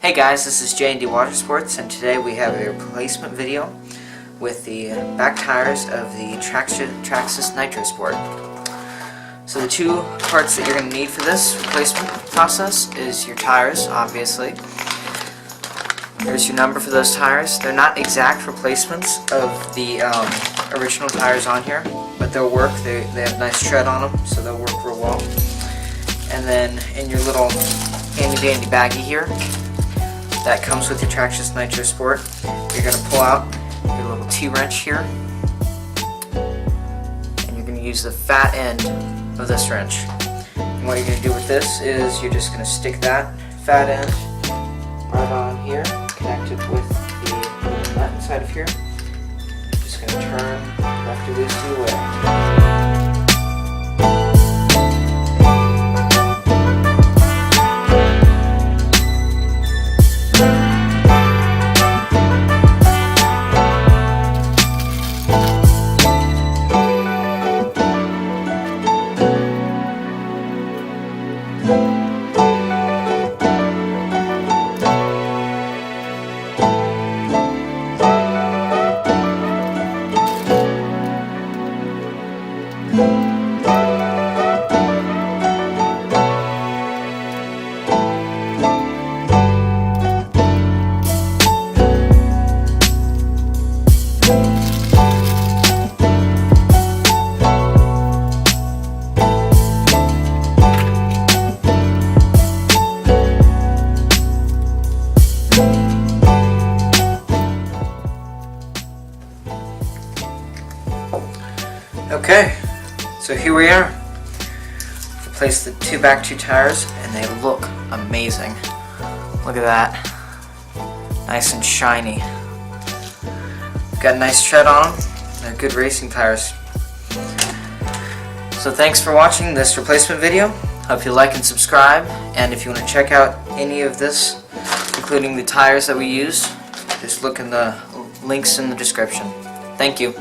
Hey guys, this is J&D Watersports, and today we have a replacement video with the back tires of the Traxxas Nitro Sport. So the two parts that you're going to need for this replacement process is your tires, obviously. There's your number for those tires. They're not exact replacements of the original tires on here, but they'll work. They have nice tread on them, so they'll work real well. And then in your little handy-dandy baggie here, that comes with your Traxxas Nitro Sport, you're going to pull out your little T-wrench here, and you're going to use the fat end of this wrench. And what you're going to do with this is you're just going to stick that fat end right on here, connect it with the little nut inside of here. You're just going to turn lefty loosey away. Okay, so here we are. Replace the two back tires, and they look amazing. Look at that. Nice and shiny. Got a nice tread on them. They're good racing tires. So thanks for watching this replacement video. Hope you like and subscribe. And if you want to check out any of this, including the tires that we use, just look in the links in the description. Thank you.